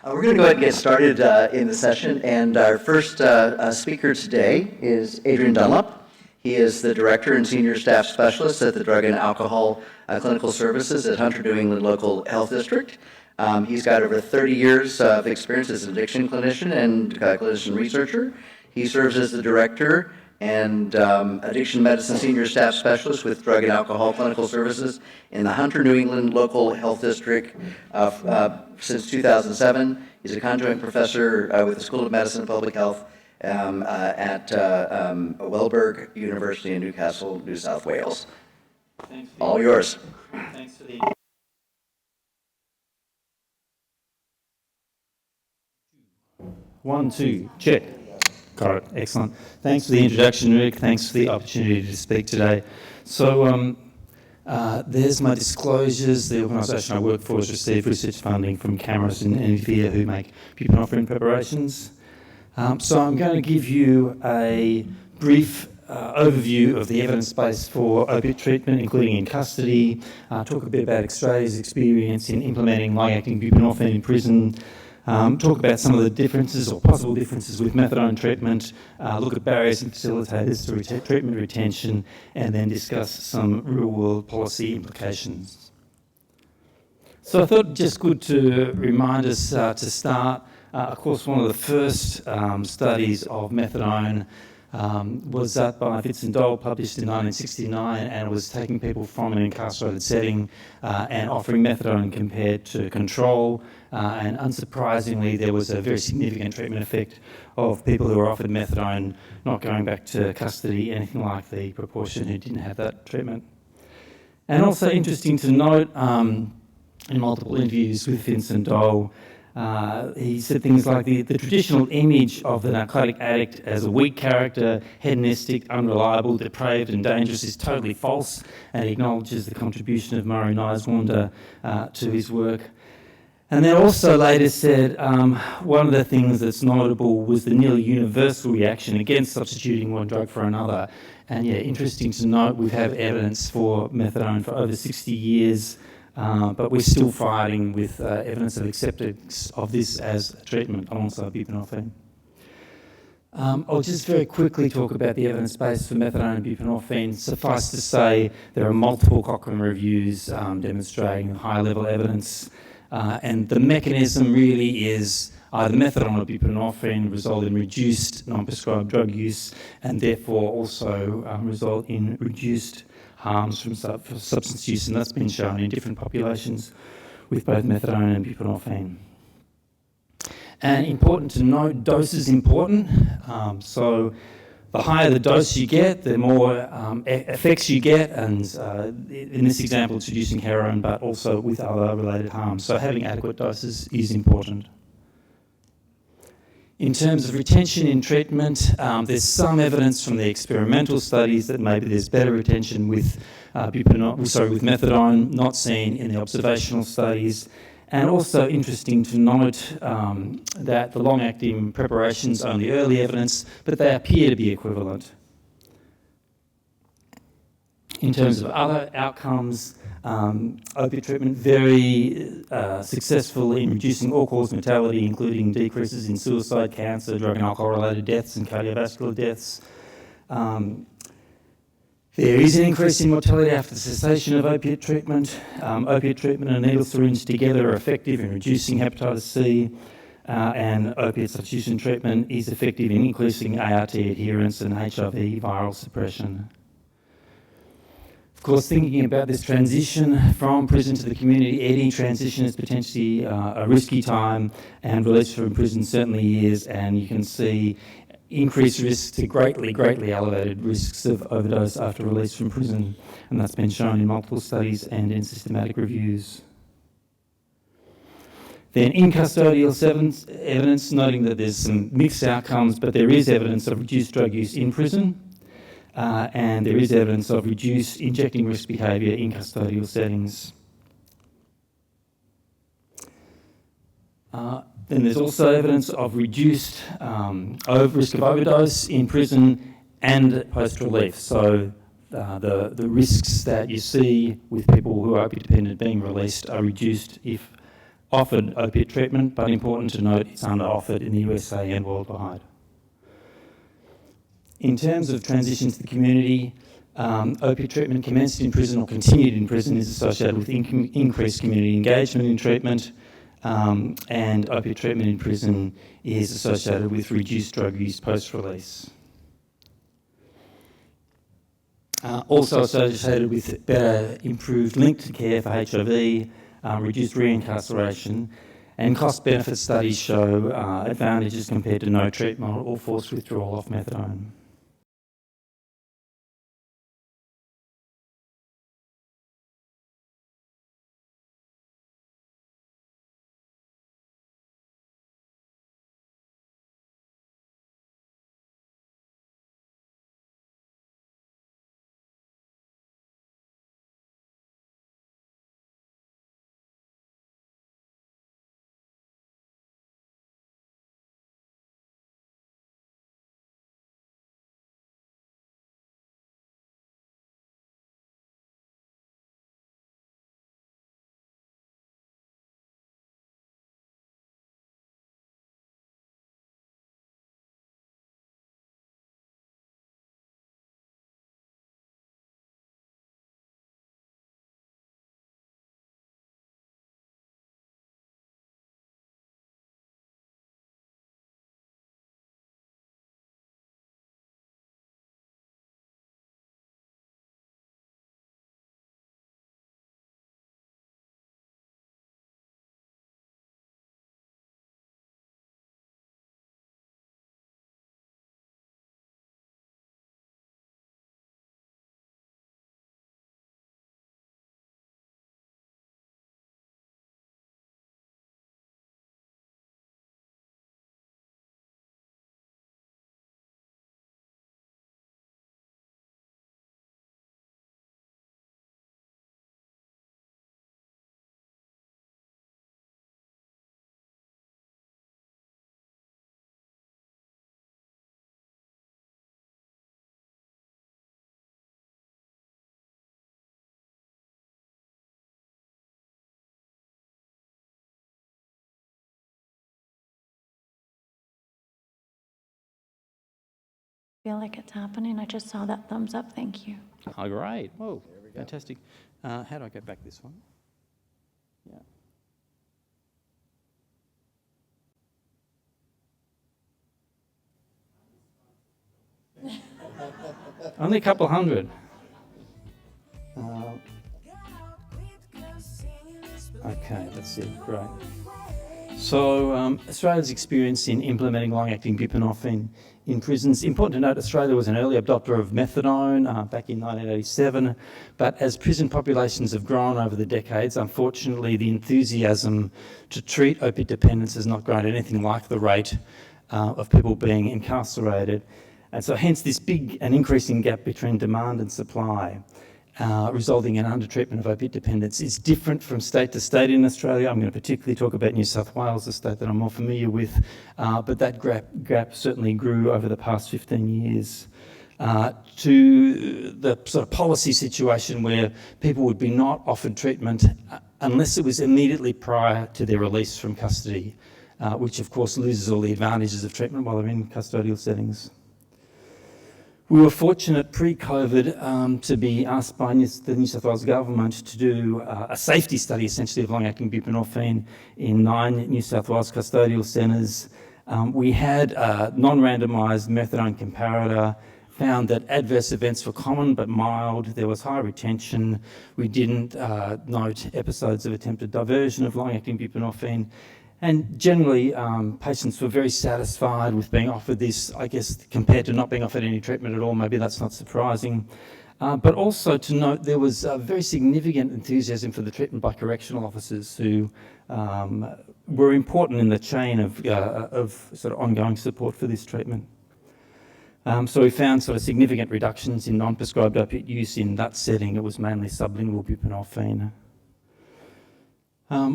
We're going to go ahead and get started in the session, and our first speaker today is Adrian Dunlop. He is the Director and Senior Staff Specialist at the Drug and Alcohol Clinical Services at Hunter, New England Local Health District. He's got over 30 years of experience as an addiction clinician and clinician researcher. He serves as the Director and Addiction Medicine Senior Staff Specialist with Drug and Alcohol Clinical Services in the Hunter, New England Local Health District since 2007. He's a conjoint professor with the School of Medicine and Public Health at Welberg University in Newcastle, New South Wales. Thanks, All yours. Thanks for the... 1, 2, check. Got it. Excellent. Thanks for the introduction, Rick. Thanks for the opportunity to speak today. So there's my disclosures. The organisation I work for has received research funding from Cameras and Nvidia, who make buprenorphine preparations. So I'm going to give you a brief overview of the evidence base for opiate treatment, including in custody, talk a bit about Australia's experience in implementing long-acting buprenorphine in prison, talk about some of the differences or possible differences with methadone treatment, look at barriers and facilitators to treatment retention, and then discuss some real-world policy implications. So I thought just good to remind us to start. Of course, one of the first studies of methadone was that by Fitz and Dole, published in 1969, and it was taking people from an incarcerated setting and offering methadone compared to control. And unsurprisingly, there was a very significant treatment effect of people who were offered methadone not going back to custody, anything like the proportion who didn't have that treatment. And also interesting to note, in multiple interviews with Vincent Dole, he said things like the traditional image of the narcotic addict as a weak character, hedonistic, unreliable, depraved and dangerous is totally false, and he acknowledges the contribution of Murray Niswander to his work. And then also later said one of the things that's notable was the nearly universal reaction against substituting one drug for another. And yeah, interesting to note, we've had evidence for methadone for over 60 years, but we're still fighting with evidence of acceptance of this as a treatment alongside buprenorphine. I'll just very quickly talk about the evidence base for methadone and buprenorphine. Suffice to say, there are multiple Cochrane reviews demonstrating high-level evidence, and the mechanism really is either methadone or buprenorphine result in reduced non-prescribed drug use and therefore also result in reduced harms from substance use, and that's been shown in different populations with both methadone and buprenorphine. And important to note, dose is important. So the higher the dose you get, the more effects you get, and in this example it's reducing heroin, but also with other related harms. So having adequate doses is important. In terms of retention in treatment, there's some evidence from the experimental studies that maybe there's better retention with methadone, not seen in the observational studies. And also interesting to note that the long-acting preparations are only early evidence, but they appear to be equivalent. In terms of other outcomes, opiate treatment very successful in reducing all-cause mortality, including decreases in suicide, cancer, drug and alcohol-related deaths and cardiovascular deaths. There is an increase in mortality after the cessation of opiate treatment. Opiate treatment and needle syringe together are effective in reducing hepatitis C, and opiate substitution treatment is effective in increasing ART adherence and HIV viral suppression. Of course, thinking about this transition from prison to the community, any transition is potentially a risky time, and release from prison certainly is, and you can see increased risks to greatly elevated risks of overdose after release from prison, and that's been shown in multiple studies and in systematic reviews. Then in custodial evidence, noting that there's some mixed outcomes, but there is evidence of reduced drug use in prison, and there is evidence of reduced injecting risk behaviour in custodial settings. Then there's also evidence of reduced risk of overdose in prison and post-release. So the risks that you see with people who are opiate dependent being released are reduced if offered opiate treatment, but important to note it's under offered in the USA and worldwide. In terms of transition to the community, opiate treatment commenced in prison or continued in prison is associated with increased community engagement in treatment, and opiate treatment in prison is associated with reduced drug use post-release. Also associated with better improved link to care for HIV, reduced reincarceration, and cost-benefit studies show advantages compared to no treatment or forced withdrawal of methadone. Feel like it's happening. I just saw that thumbs up. Thank you. Oh, great. Whoa, fantastic. How do I go back this one? Yeah. Only a couple hundred. Okay, let's see. Great. So Australia's experience in implementing long-acting buprenorphine in prisons. Important to note, Australia was an early adopter of methadone back in 1987, but as prison populations have grown over the decades, unfortunately the enthusiasm to treat opiate dependence has not grown at anything like the rate of people being incarcerated. And so hence this big and increasing gap between demand and supply, resulting in undertreatment of opiate dependence. It's different from state to state in Australia. I'm going to particularly talk about New South Wales, the state that I'm more familiar with, but that gap certainly grew over the past 15 years to the sort of policy situation where people would be not offered treatment unless it was immediately prior to their release from custody, which of course loses all the advantages of treatment while they're in custodial settings. We were fortunate pre-COVID to be asked by the New South Wales government to do a safety study essentially of long-acting buprenorphine in 9 New South Wales custodial centres. We had a non-randomised methadone comparator, found that adverse events were common but mild. There was high retention. We didn't note episodes of attempted diversion of long-acting buprenorphine. And generally, patients were very satisfied with being offered this, I guess, compared to not being offered any treatment at all. Maybe that's not surprising. But also to note, there was a very significant enthusiasm for the treatment by correctional officers who were important in the chain of sort of ongoing support for this treatment. So we found sort of significant reductions in non-prescribed opiate use in that setting. It was mainly sublingual buprenorphine.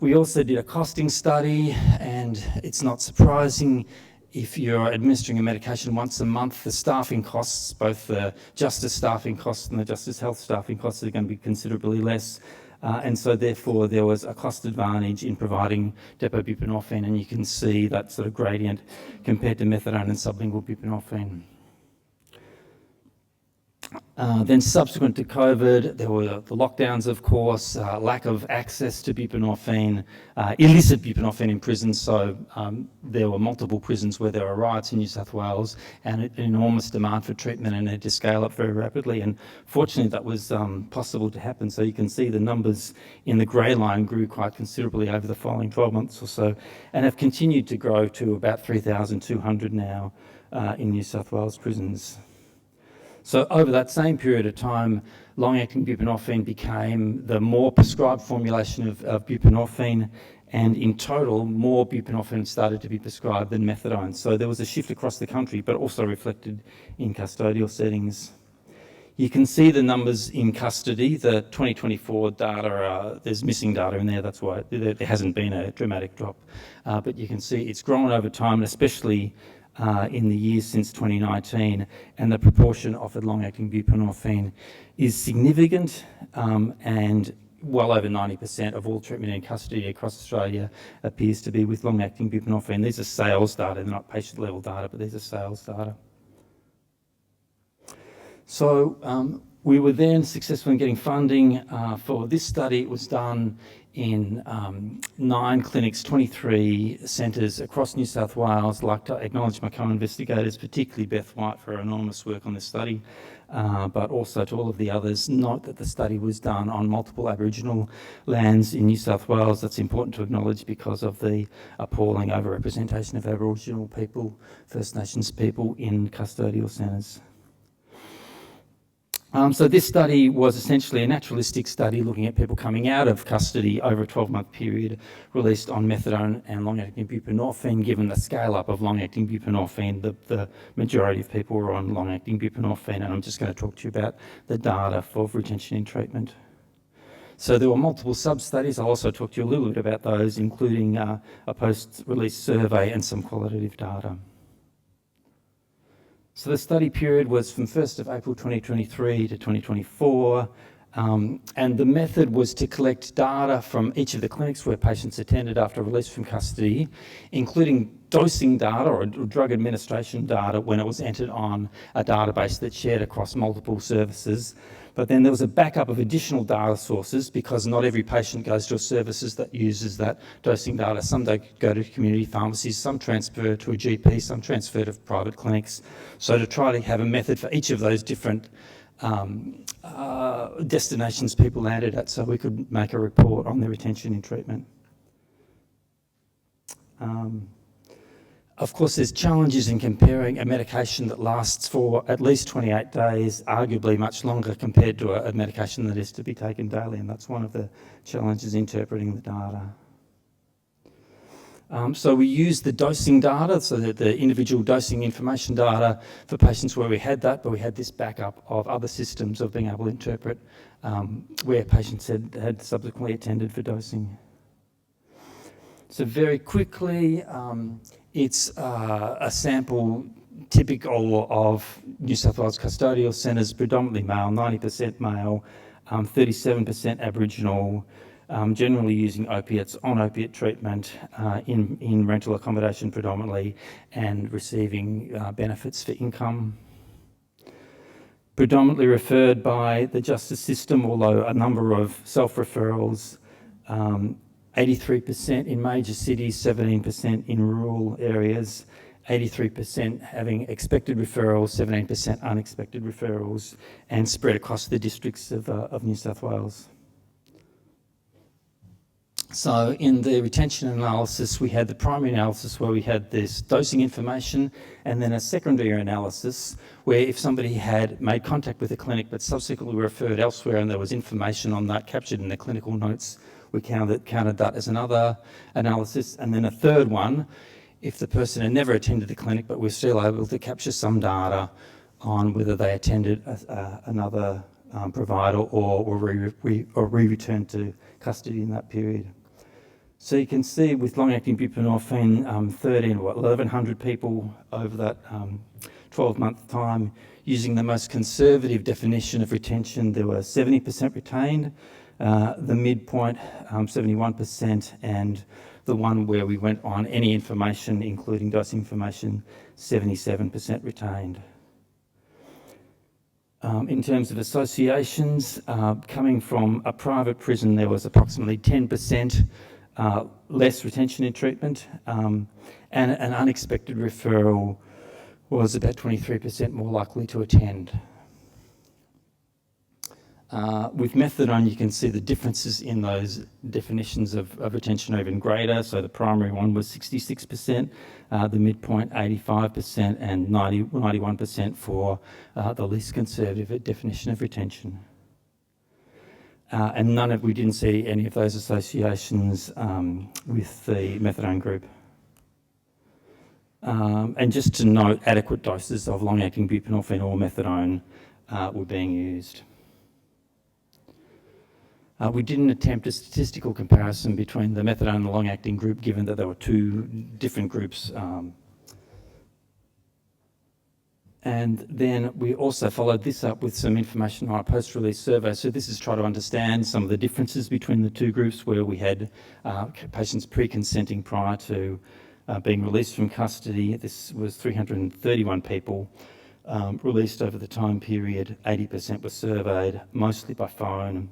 We also did a costing study, and it's not surprising if you're administering a medication once a month, the staffing costs, both the justice staffing costs and the justice health staffing costs, are going to be considerably less. And so therefore there was a cost advantage in providing depot buprenorphine, and you can see that sort of gradient compared to methadone and sublingual buprenorphine. Then subsequent to COVID, there were the lockdowns, of course, lack of access to buprenorphine, illicit buprenorphine in prisons. So there were multiple prisons where there were riots in New South Wales and an enormous demand for treatment, and it had to scale up very rapidly. And fortunately, that was possible to happen. So you can see the numbers in the grey line grew quite considerably over the following 12 months or so, and have continued to grow to about 3,200 now in New South Wales prisons. So over that same period of time, long-acting buprenorphine became the more prescribed formulation of buprenorphine, and in total, more buprenorphine started to be prescribed than methadone. So there was a shift across the country, but also reflected in custodial settings. You can see the numbers in custody. The 2024 data, there's missing data in there, that's why there hasn't been a dramatic drop. But you can see it's grown over time, and especially in the years since 2019, and the proportion offered long-acting buprenorphine is significant, and well over 90% of all treatment in custody across Australia appears to be with long-acting buprenorphine. These are sales data, they're not patient-level data, but these are sales data. So we were then successful in getting funding for this study. It was done in 9 clinics, 23 centres across New South Wales. I'd like to acknowledge my co-investigators, particularly Beth White, for her enormous work on this study, but also to all of the others. Note that the study was done on multiple Aboriginal lands in New South Wales. That's important to acknowledge because of the appalling overrepresentation of Aboriginal people, First Nations people in custodial centres. So this study was essentially a naturalistic study looking at people coming out of custody over a 12-month period, released on methadone and long-acting buprenorphine. Given the scale-up of long-acting buprenorphine, the majority of people were on long-acting buprenorphine, and I'm just going to talk to you about the data for retention in treatment. So there were multiple sub-studies. I'll also talk to you a little bit about those, including a post-release survey and some qualitative data. So the study period was from 1st of April 2023 to 2024, and the method was to collect data from each of the clinics where patients attended after release from custody, including dosing data or drug administration data when it was entered on a database that's shared across multiple services. But then there was a backup of additional data sources because not every patient goes to a services that uses that dosing data. Some go to community pharmacies, some transfer to a GP, some transfer to private clinics. So to try to have a method for each of those different destinations people landed at, so we could make a report on their retention in treatment. Of course, there's challenges in comparing a medication that lasts for at least 28 days, arguably much longer, compared to a medication that is to be taken daily, and that's one of the challenges interpreting the data. So we used the dosing data, so that the individual dosing information data for patients where we had that, but we had this backup of other systems of being able to interpret where patients had subsequently attended for dosing. So very quickly, it's a sample typical of New South Wales custodial centres, predominantly male, 90% male, 37% Aboriginal, generally using opiates, on opiate treatment, in rental accommodation predominantly, and receiving benefits for income. Predominantly referred by the justice system, although a number of self-referrals, 83% in major cities, 17% in rural areas, 83% having expected referrals, 17% unexpected referrals, and spread across the districts of New South Wales. So in the retention analysis, we had the primary analysis where we had this dosing information, and then a secondary analysis where if somebody had made contact with the clinic but subsequently referred elsewhere and there was information on that captured in the clinical notes, we counted that as another analysis. And then a third one, if the person had never attended the clinic but we're still able to capture some data on whether they attended another provider or re-returned to custody in that period. So you can see with long-acting buprenorphine, 1,100 people over that 12-month time. Using the most conservative definition of retention, there were 70% retained, The midpoint, 71%, and the one where we went on any information, including dosing information, 77% retained. In terms of associations, coming from a private prison, there was approximately 10% less retention in treatment, and an unexpected referral was about 23% more likely to attend. With methadone, you can see the differences in those definitions of retention are even greater. So the primary one was 66%, the midpoint 85%, and 91% for the least conservative definition of retention. And we didn't see any of those associations with the methadone group. And just to note, adequate doses of long-acting buprenorphine or methadone were being used. We didn't attempt a statistical comparison between the methadone and the long-acting group, given that there were two different groups. And then we also followed this up with some information on a post-release survey. So this is trying to understand some of the differences between the two groups, where we had patients pre-consenting prior to being released from custody. This was 331 people released over the time period. 80% were surveyed, mostly by phone.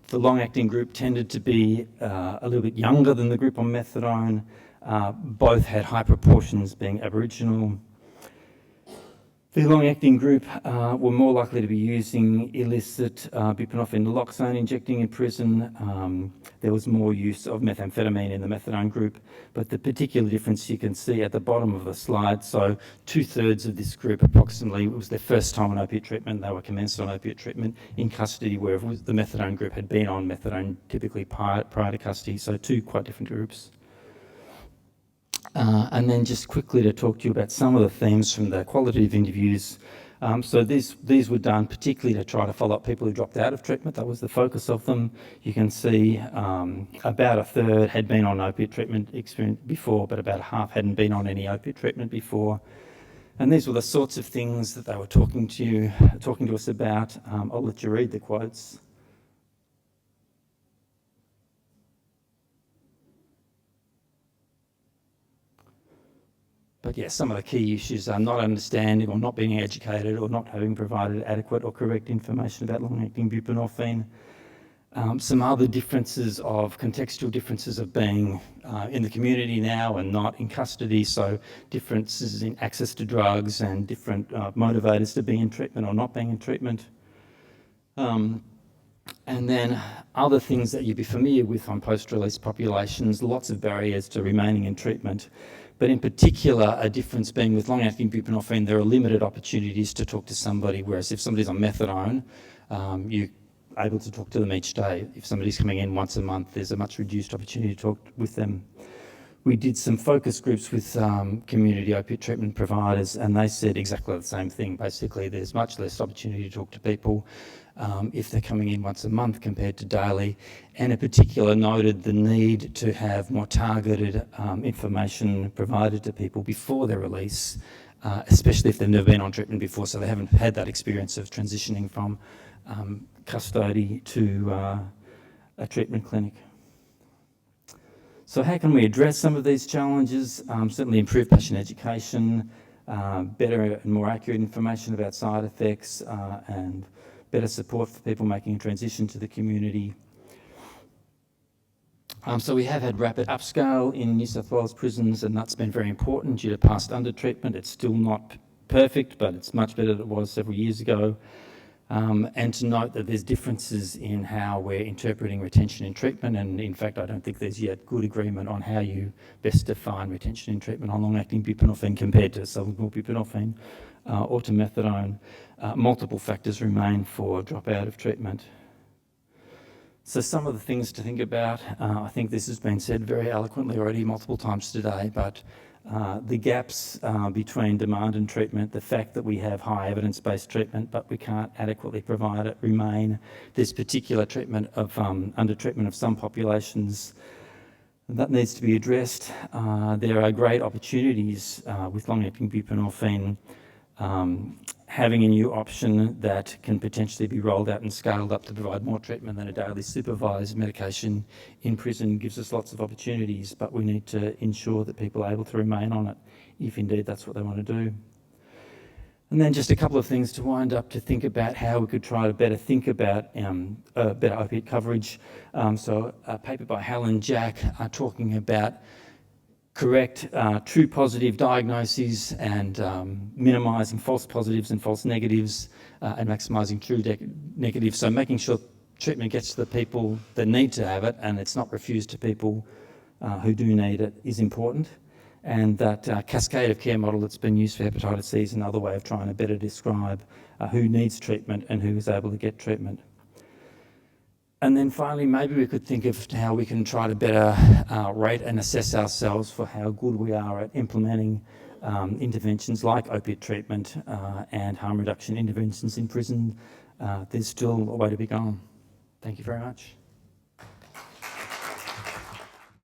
The long-acting group tended to be a little bit younger than the group on methadone. Both had high proportions being Aboriginal. The long-acting group were more likely to be using illicit buprenorphine naloxone injecting in prison. There was more use of methamphetamine in the methadone group, but the particular difference you can see at the bottom of the slide, so 2/3 of this group approximately, it was their first time on opiate treatment. They were commenced on opiate treatment in custody, where the methadone group had been on methadone typically prior to custody, so two quite different groups. And then just quickly to talk to you about some of the themes from the qualitative interviews. So these were done particularly to try to follow up people who dropped out of treatment. That was the focus of them. You can see about 1/3 had been on opiate treatment experience before, but about half hadn't been on any opiate treatment before. And these were the sorts of things that they were talking to us about. I'll let you read the quotes. But yes, some of the key issues are not understanding or not being educated or not having provided adequate or correct information about long-acting buprenorphine. Some other differences of contextual differences of being in the community now and not in custody, so differences in access to drugs and different motivators to being in treatment or not being in treatment. And then other things that you'd be familiar with on post-release populations, lots of barriers to remaining in treatment. But in particular, a difference being with long-acting buprenorphine, there are limited opportunities to talk to somebody, whereas if somebody's on methadone, you're able to talk to them each day. If somebody's coming in once a month, there's a much reduced opportunity to talk with them. We did some focus groups with community opiate treatment providers, and they said exactly the same thing. Basically, there's much less opportunity to talk to people if they're coming in once a month compared to daily, and in particular noted the need to have more targeted information provided to people before their release, especially if they've never been on treatment before, so they haven't had that experience of transitioning from custody to a treatment clinic. So how can we address some of these challenges? Certainly improve patient education, better and more accurate information about side effects, and better support for people making a transition to the community. So we have had rapid upscale in New South Wales prisons, and that's been very important due to past under-treatment. It's still not perfect, but it's much better than it was several years ago. And to note that there's differences in how we're interpreting retention in treatment, and in fact I don't think there's yet good agreement on how you best define retention in treatment on long-acting buprenorphine compared to sublingual buprenorphine or to methadone. Multiple factors remain for dropout of treatment. So some of the things to think about, I think this has been said very eloquently already multiple times today, but the gaps between demand and treatment, the fact that we have high evidence-based treatment but we can't adequately provide it remain. There's particular treatment of under-treatment of some populations that needs to be addressed. There are great opportunities with long-acting buprenorphine. having a new option that can potentially be rolled out and scaled up to provide more treatment than a daily supervised medication in prison gives us lots of opportunities, but we need to ensure that people are able to remain on it if indeed that's what they want to do. And then just a couple of things to wind up to think about how we could try to better think about better opiate coverage. So a paper by Hal and Jack are talking about correct true positive diagnoses and minimising false positives and false negatives and maximising true negatives. So making sure treatment gets to the people that need to have it and it's not refused to people who do need it is important. And that cascade of care model that's been used for hepatitis C is another way of trying to better describe who needs treatment and who is able to get treatment. And then finally, maybe we could think of how we can try to better rate and assess ourselves for how good we are at implementing interventions like opiate treatment and harm reduction interventions in prison. There's still a way to be gone. Thank you very much.